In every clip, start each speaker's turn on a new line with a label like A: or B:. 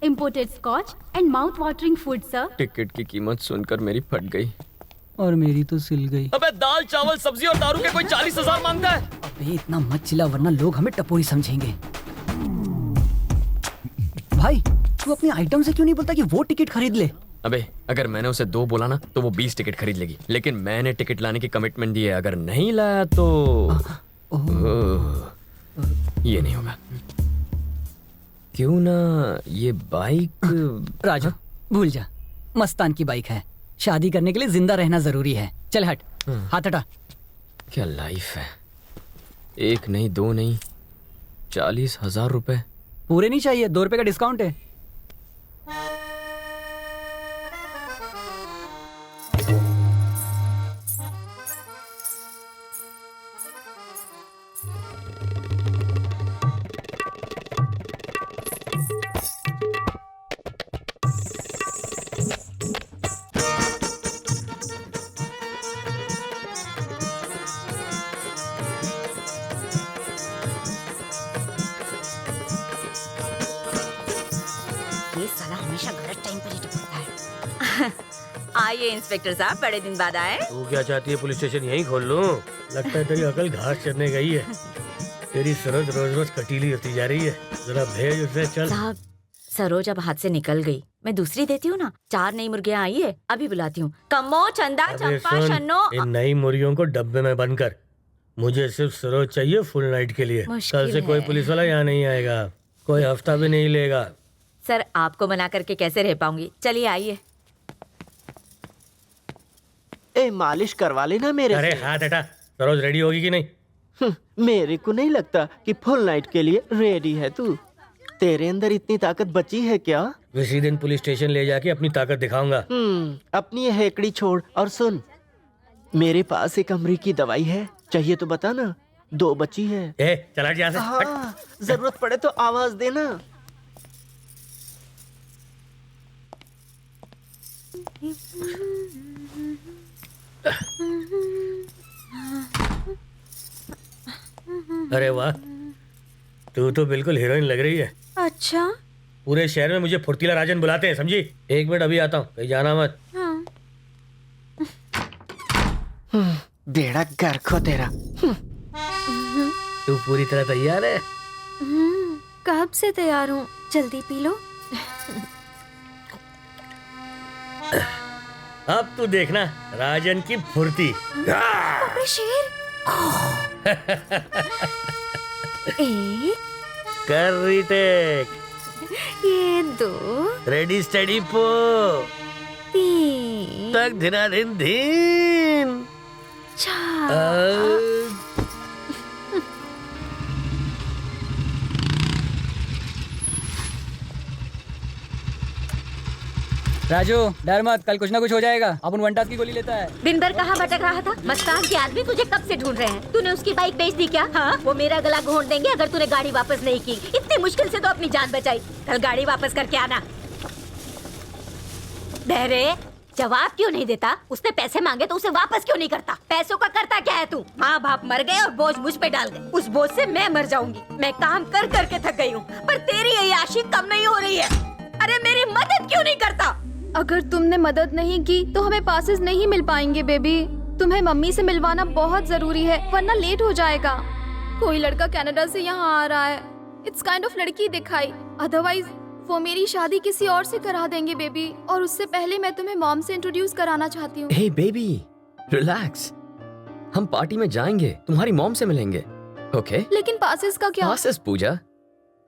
A: Imported scotch and mouth-watering food, sir.
B: Ticket की कीमत सुनकर मेरी फट गई।
C: और मेरी तो सिल गई।
B: अबे दाल चावल सब्जी और दारू के कोई 40,000 मांगता है।
C: अबे इतना मत चिल्ला वरना लोग हमें टपोरी समझेंगे। भाई तू अपने आइटम से क्यों नहीं बोलता कि वो टिकट खरीद ले?
B: अबे अगर मैंने उसे 2 बोला ना तो वो 20 टिकट खरीद लेगी, लेकिन मैंने टिकट लाने की कमिटमेंट दी है। अगर नहीं लाया तो ये नहीं होगा। क्यों ना ये बाइक
C: राजू भूल जा, मस्तान की बाइक है। शादी करने के लिए जिंदा रहना जरूरी है। चल हट, हाथ हटा।
B: क्या लाइफ है। 1 नहीं 2 नहीं 40,000 रुपए।
C: पूरे नहीं चाहिए, 2 रुपए का डिस्काउंट है।
D: ये साला हमेशा गलत टाइम पर ही टपकता है। आइए इंस्पेक्टर साहब, बड़े दिन बाद आए।
E: तू क्या चाहती है, पुलिस स्टेशन यहीं खोल लूं? लगता है तेरी अकल घास चरने गई है। तेरी सरोज रोज रोज कटीली होती जा रही है। जरा भेज उसे। चल
D: साहब, सरोज अब हाथ से निकल गई, मैं दूसरी देती हूँ ना। 4 नई मुर्गियाँ आई है, अभी बुलाती हूँ। कम्मो, चंदा,
E: अबे
D: चंपा,
E: सुन,
D: शन्नो।
E: इन नई मुर्गियों को डब्बे में बंद कर। मुझे सिर्फ सरोज चाहिए फुल नाइट के लिए। कल से कोई पुलिस वाला यहाँ नहीं आएगा, कोई हफ्ता भी नहीं लेगा।
D: सर आपको मना करके कैसे रह पाऊंगी। चलिए आइए।
F: ए मालिश करवा लेना मेरे
E: अरे
F: से।
E: हाथ हटा। सरोज रेडी होगी कि नहीं?
F: मेरे को नहीं लगता कि फुल नाइट के लिए रेडी है तू। तेरे अंदर इतनी ताकत बची है क्या?
E: इसी दिन पुलिस स्टेशन ले जाके अपनी ताकत दिखाऊंगा।
F: अपनी ये हेकड़ी छोड़ और सुन, मेरे पास एक अमरीकी दवाई है, चाहिए तो बता ना। 2 बची है।
E: ए चला यहाँ से।
F: हाँ, जरूरत पड़े तो आवाज देना।
E: अरे वाह, तू तो बिल्कुल हीरोइन लग रही है।
D: अच्छा,
E: पूरे शहर में मुझे फुर्तीला राजन बुलाते हैं, समझी? 1 मिनट अभी आता हूँ, कहीं जाना मत।
F: बेड़ा गर्क हो तेरा।
E: तू पूरी तरह तैयार है?
G: कब से तैयार हूँ, जल्दी पी लो।
E: अब तू देखना राजन की फुर्ती।
G: अबे शेर। एक,
E: कर रीटेक।
G: ये 2,
E: रेडी स्टडी पो।
G: 3,
E: तक धिना दिन धीन।
G: 4।
C: राजू डर मत, कल कुछ ना कुछ हो जाएगा। अपन वनटास की गोली लेता है।
D: दिन भर कहाँ भटक रहा था? मस्तान के आदमी तुझे कब से ढूंढ रहे हैं। तूने उसकी बाइक बेच दी क्या? हाँ, वो मेरा गला घोंट देंगे अगर तूने गाड़ी वापस नहीं की। इतनी मुश्किल से तो अपनी जान बचाई, कल गाड़ी वापस करके आना। बहरे, जवाब क्यों नहीं देता? उसने पैसे मांगे तो उसे वापस क्यों नहीं करता? पैसों का करता क्या है तू? माँ बाप मर गए और बोझ मुझ पे डाल गए। उस बोझ से मैं मर जाऊंगी। मैं काम कर करके थक गई हूँ, पर तेरी ये आशी कम नहीं हो रही है। अरे मेरी मदद क्यों नहीं करता?
G: अगर तुमने मदद नहीं की तो हमें पासेस नहीं मिल पाएंगे बेबी। तुम्हें मम्मी से मिलवाना बहुत जरूरी है, वरना लेट हो जाएगा। कोई लड़का कनाडा से यहाँ आ रहा है। इट्स काइंड ऑफ लड़की दिखाई, अदरवाइज वो मेरी शादी किसी और से करा देंगे बेबी। और उससे पहले मैं तुम्हें मॉम से इंट्रोड्यूस कराना चाहती हूँ।
B: हे बेबी, रिलैक्स। हम पार्टी में जाएंगे, तुम्हारी मॉम से मिलेंगे। ओके?
G: लेकिन पासेस का क्या?
B: पासेस पूजा,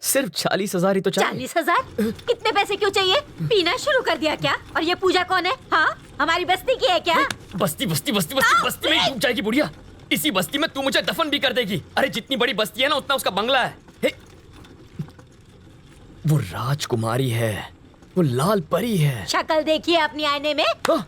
B: सिर्फ 40,000 ही तो चाहिए।
D: 40,000? इतने पैसे क्यों चाहिए? पीना शुरू कर दिया क्या? और ये पूजा कौन है? हाँ, हमारी बस्ती की है क्या?
B: बस्ती बस्ती बस्ती बस्ती बस्ती में ही डूब जाएगी बुढ़िया। इसी बस्ती में तू मुझे दफन भी कर देगी। अरे जितनी बड़ी बस्ती है ना, उतना उसका बंगला है। हे, वो राजकुमारी है, वो लाल परी है।
D: शक्ल देखिए अपनी आईने में।
B: हाँ,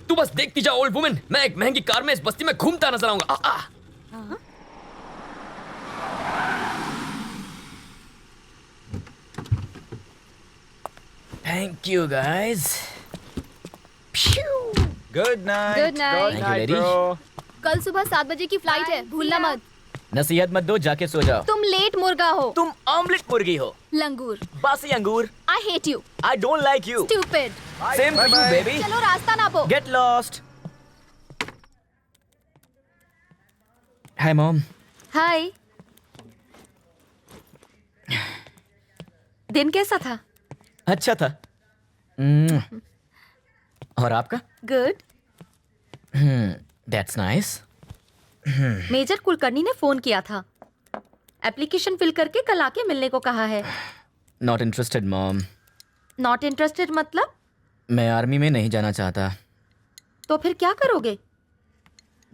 B: तू बस देखती जा ओल्ड वुमन। मैं एक महंगी कार में इस बस्ती में घूमता नजर आऊंगा। Thank you guys.
H: Good night.
G: Good night.
B: Thank you, lady.
H: bro.
G: कल सुबह 7 बजे की फ्लाइट है, भूलना मत।
C: नसीहत मत दो, जाके सो जाओ।
G: तुम लेट मुर्गा हो।
H: तुम ऑमलेट मुर्गी हो।
G: लंगूर।
H: बासी अंगूर।
G: I hate you.
H: I don't like you.
G: Stupid.
H: Same to you, baby.
G: चलो रास्ता नापो.
H: Get lost.
B: Hi mom.
D: Hi. दिन कैसा था?
B: अच्छा था। और आपका?
D: Good.
B: That's nice.
D: Major Kulkarni ने फोन किया था, एप्लीकेशन फिल करके कल आके मिलने को कहा है।
B: Not interested mom.
D: Not interested मतलब?
B: मैं आर्मी में नहीं जाना चाहता।
D: तो फिर क्या करोगे?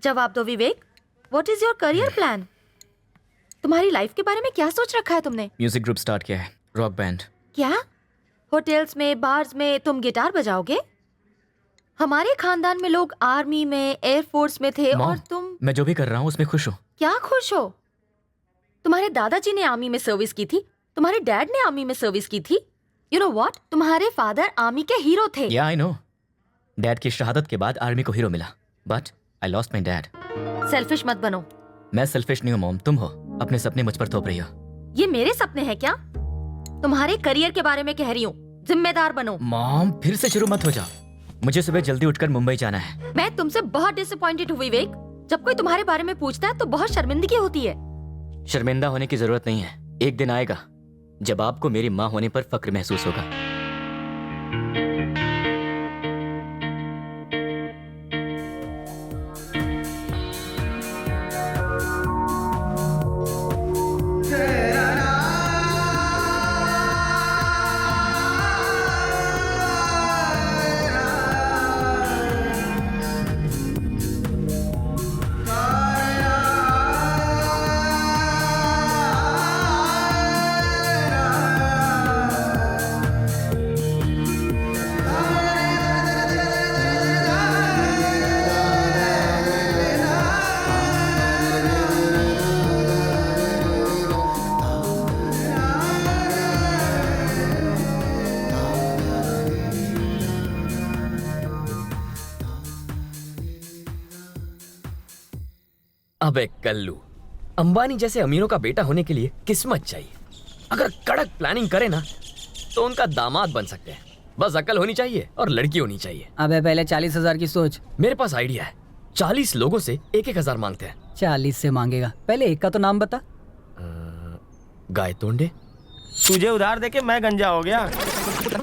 D: जवाब दो Vivek. What is your career plan? तुम्हारी लाइफ के बारे में क्या सोच रखा है तुमने?
B: म्यूजिक ग्रुप स्टार्ट किया है, रॉक बैंड।
D: क्या होटल्स में, बार्स में तुम गिटार बजाओगे? हमारे खानदान में लोग आर्मी में, एयरफोर्स में थे और तुम।
B: मैं जो भी कर रहा हूँ उसमें खुश हूँ।
D: क्या खुश हो? तुम्हारे दादाजी ने आर्मी में सर्विस की थी, तुम्हारे डैड ने आर्मी में सर्विस की थी। यू नो व्हाट, तुम्हारे फादर आर्मी के हीरो थे।
B: या आई नो। डैड की शहादत के बाद आर्मी को हीरो मिला, but I lost my dad.
D: Selfish मत बनो।
B: मैं सेल्फिश नहीं हूँ मॉम, तुम हो। अपने सपने मुझ पर थोप रही हो।
D: ये मेरे सपने हैं क्या? तुम्हारे करियर के बारे में कह रही हूँ, जिम्मेदार बनो।
B: मॉम फिर से शुरू मत हो जाओ। मुझे सुबह जल्दी उठकर मुंबई जाना है।
D: मैं तुमसे बहुत डिसअपॉइंटेड हूँ विवेक। जब कोई तुम्हारे बारे में पूछता है तो बहुत शर्मिंदगी होती है।
B: शर्मिंदा होने की जरूरत नहीं है। एक दिन आएगा जब आपको मेरी माँ होने पर फक्र महसूस होगा। अबे कल्लू, अंबानी जैसे अमीरों का बेटा होने के लिए किस्मत चाहिए। अगर कड़क प्लानिंग करे ना तो उनका दामाद बन सकते हैं। बस अकल होनी चाहिए और लड़की होनी चाहिए।
C: अबे पहले 40,000 की सोच।
B: मेरे पास आइडिया है। 40 लोगों से 1-1 हज़ार मांगते हैं।
C: 40 से मांगेगा? पहले एक का तो नाम बता।
B: गायतोंडे।
F: तुझे उधार देके मैं गंजा हो गया।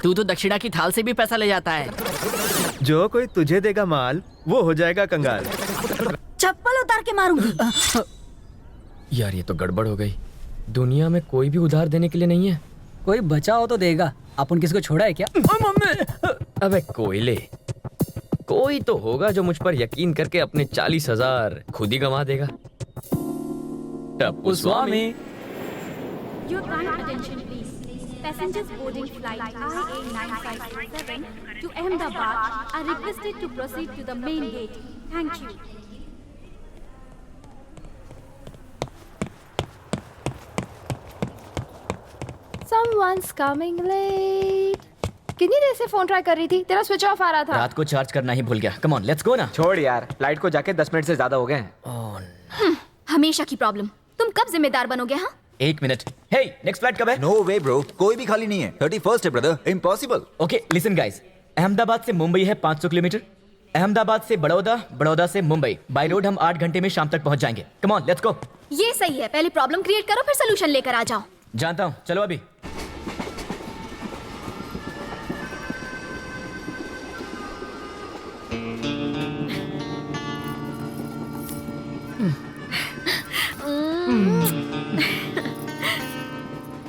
H: तू तो दक्षिणा की थाल से भी पैसा ले जाता है।
F: जो कोई तुझे देगा माल वो हो जाएगा कंगाल।
D: चप्पल उतार के मारूंगी।
B: यार ये तो गड़बड़ हो गई। दुनिया में कोई भी उधार देने के लिए नहीं है।
C: कोई बचा हो तो देगा। अपन किसको छोड़ा है क्या?
B: अबे कोयले, कोई तो होगा जो मुझ पर यकीन करके अपने 40,000 खुद ही गंवा देगा। टप्पू स्वामी।
A: Your kind attention please. Passengers boarding flight IA9547 to Ahmedabad are requested to proceed to the main gate. Thank you.
G: Someone's coming late. कितनी देर से फोन ट्राई कर रही थी? तेरा स्विच ऑफ आ रहा था।
B: रात को चार्ज करना ही भूल गया। कम ऑन लेट्स गो ना।
H: छोड़ यार, फ्लाइट को जाके 10 मिनट से ज्यादा हो गए हैं।
G: हमेशा की प्रॉब्लम। तुम कब जिम्मेदार बनोगे? हाँ,
B: 1 मिनट। हे, नेक्स्ट फ्लाइट कब है?
I: नो वे ब्रो, कोई भी खाली नहीं है। 31st है brother, impossible.
B: Okay listen guys, Ahmedabad से मुंबई है 500 किलोमीटर। अहमदाबाद से बड़ौदा, बड़ौदा से मुंबई। बाय रोड हम 8 घंटे में शाम तक पहुंच जाएंगे। Come on let's go.
G: ये सही है। पहले प्रॉब्लम क्रिएट करो फिर सोल्यूशन लेकर आ जाओ।
B: जानता हूँ, चलो अभी।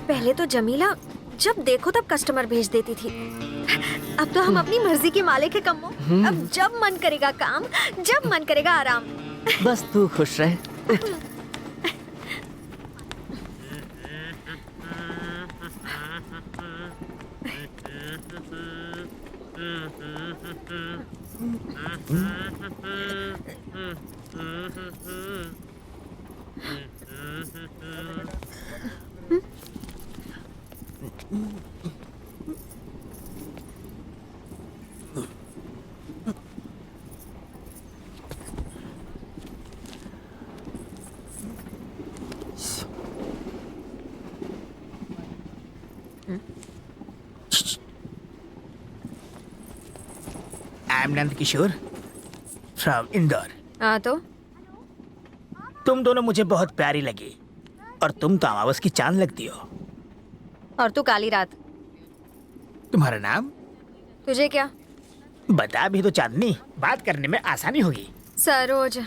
D: पहले तो जमीला जब देखो तब कस्टमर भेज देती थी। अब तो हम अपनी मर्जी के मालिक है कम्मो। अब जब मन करेगा काम, जब मन करेगा आराम।
F: बस तू खुश रहे।
J: I am Nand Kishore from Indore.
G: हाँ तो
J: तुम दोनों मुझे बहुत प्यारी लगी और तुम तो अमावस की चांद लगती हो।
G: और तू काली रात।
J: तुम्हारा नाम?
G: तुझे क्या?
J: बता भी तो चांदनी, बात करने में आसानी होगी।
G: सरोज।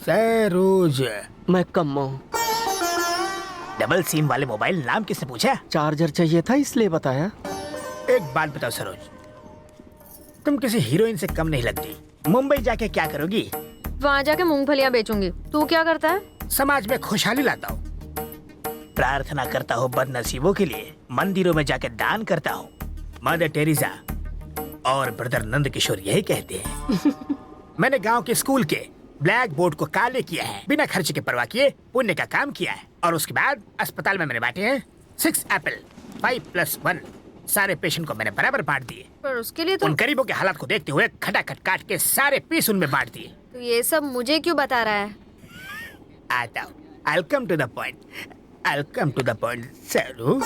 J: सरोज।
F: मैं कम्मो।
J: डबल सिम वाले मोबाइल नाम किसने पूछा?
F: चार्जर चाहिए था इसलिए बताया।
J: एक बात बताओ सरोज, तुम किसी हीरोइन से कम नहीं लगती। मुंबई जाके क्या करोगी?
G: वहाँ जाके मूंगफलियाँ बेचूंगी। तू क्या करता है?
J: समाज में खुशहाली लाता हूँ, प्रार्थना करता हूँ बदनसीबों के लिए, मंदिरों में जाके दान करता हूँ। मदर टेरेसा और ब्रदर नंद किशोर यही कहते हैं। मैंने गांव के स्कूल के ब्लैक बोर्ड को काले किया है, बिना खर्च के परवाह किए पुण्य का काम किया है। और उसके बाद अस्पताल में मैंने बांटे हैं 6 एप्पल 5+1। सारे पेशेंट को मैंने बराबर बांट दिए।
G: पर उसके लिए तो
J: उन गरीबों के हालात को देखते हुए खटाखट काट के सारे पीस उनमें बांट दिए।
G: तो ये सब मुझे क्यों बता रहा है?
J: आता हूँ, I'll come to the point. I'll come to the point, सरू।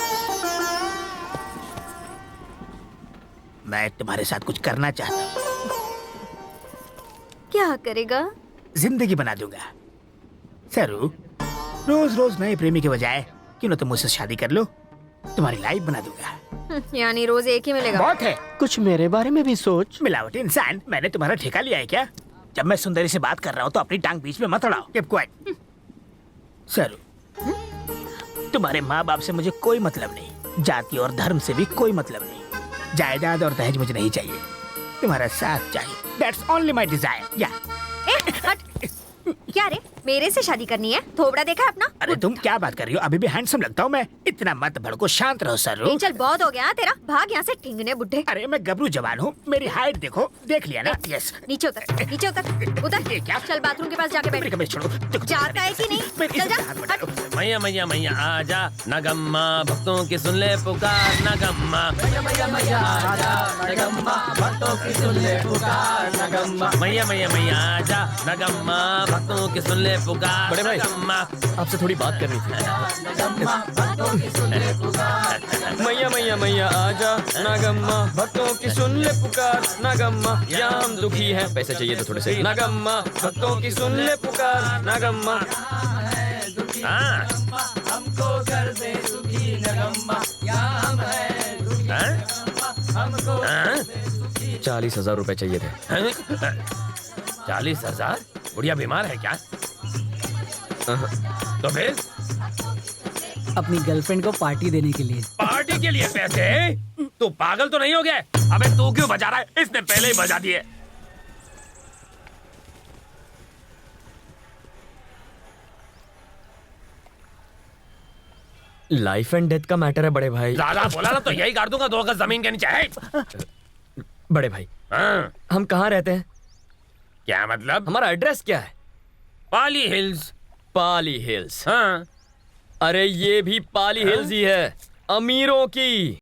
J: मैं तुम्हारे साथ कुछ करना चाहता हूँ।
G: क्या करेगा?
J: जिंदगी बना दूंगा। सरू, रोज रोज नए प्रेमी के बजाय क्यों ना तुम मुझसे शादी कर लो, तुम्हारी लाइफ बना दूंगा।
G: यानी रोज एक ही मिलेगा?
J: बहुत है।
F: कुछ मेरे बारे में भी सोच।
J: मिलावटी इंसान, मैंने तुम्हारा ठेका लिया है क्या? जब मैं सुंदरी से बात कर रहा हूँ तो अपनी टांग बीच में मत अड़ाओ। Keep quiet। सरू, तुम्हारे माँ बाप से मुझे कोई मतलब नहीं, जाति और धर्म से भी कोई मतलब नहीं, जायदाद और दहेज मुझे नहीं चाहिए, तुम्हारा साथ चाहिए। That's only my desire। या
D: क्या रे, मेरे से शादी करनी है? थोबड़ा देखा है अपना?
J: अरे तुम क्या बात कर रही हो? अभी भी हैंडसम लगता हूँ मैं। इतना मत भड़को, शांत रहो सरू।
D: चल बहुत हो गया तेरा, भाग यहाँ से ठिंगने बुड्ढे।
J: अरे मैं गबरू जवान हूँ, मेरी हाइट देखो, देख लिया ना? यस।
D: नीचे उतर, नीचे उतर, उतर।
J: ये क्या?
D: चल बाथरूम के पास जाके बैठ।
J: मेरी कमीज छोड़ो। देखो,
D: जाता है कि नहीं?
J: मेरी
D: चल जा,
J: इज्जत पे हाथ मत डालो।
K: मैया मैया मैया आजा नगम्मा, भक्तों की सुन ले पुकार नगम्मा। मैया मैया मैया आजा नगम्मा, भक्तों की सुन ले पुकार नगम्मा। मैया मैया मैया आजा नगम्मा, भक्तों की सुन ले पुकार।
B: बड़े भाई, आपसे थोड़ी बात करनी थी। मैया मैया मैया आजा नागम्मा, भक्तों की सुन ले पुकार नागम्मा। या हम दुखी हैं, पैसे चाहिए तो थोड़े से नागम्मा, भक्तों की सुन ले पुकार नागम्मा।
K: हमको कर दे सुखी नगम्मा, या हम है दुखी हमको
B: 40,000 रुपए चाहिए थे।
K: 40,000? बुढ़िया बीमार है क्या? तो फिर
C: अपनी गर्लफ्रेंड को पार्टी देने के लिए।
K: पार्टी के लिए पैसे? तू पागल तो नहीं हो गया? अबे तू क्यों बजा रहा है? इसने पहले ही बजा दिए।
B: लाइफ एंड डेथ का मैटर है बड़े भाई।
K: ज्यादा बोला ना तो यही काट दूंगा 2 गज जमीन के नीचे है।
B: बड़े भाई, हम कहाँ रहते हैं?
K: क्या मतलब?
B: हमारा एड्रेस क्या है?
K: पाली हिल्स।
B: पाली हिल्स?
K: हाँ।
B: अरे ये भी पाली हिल्स ही है, अमीरों की।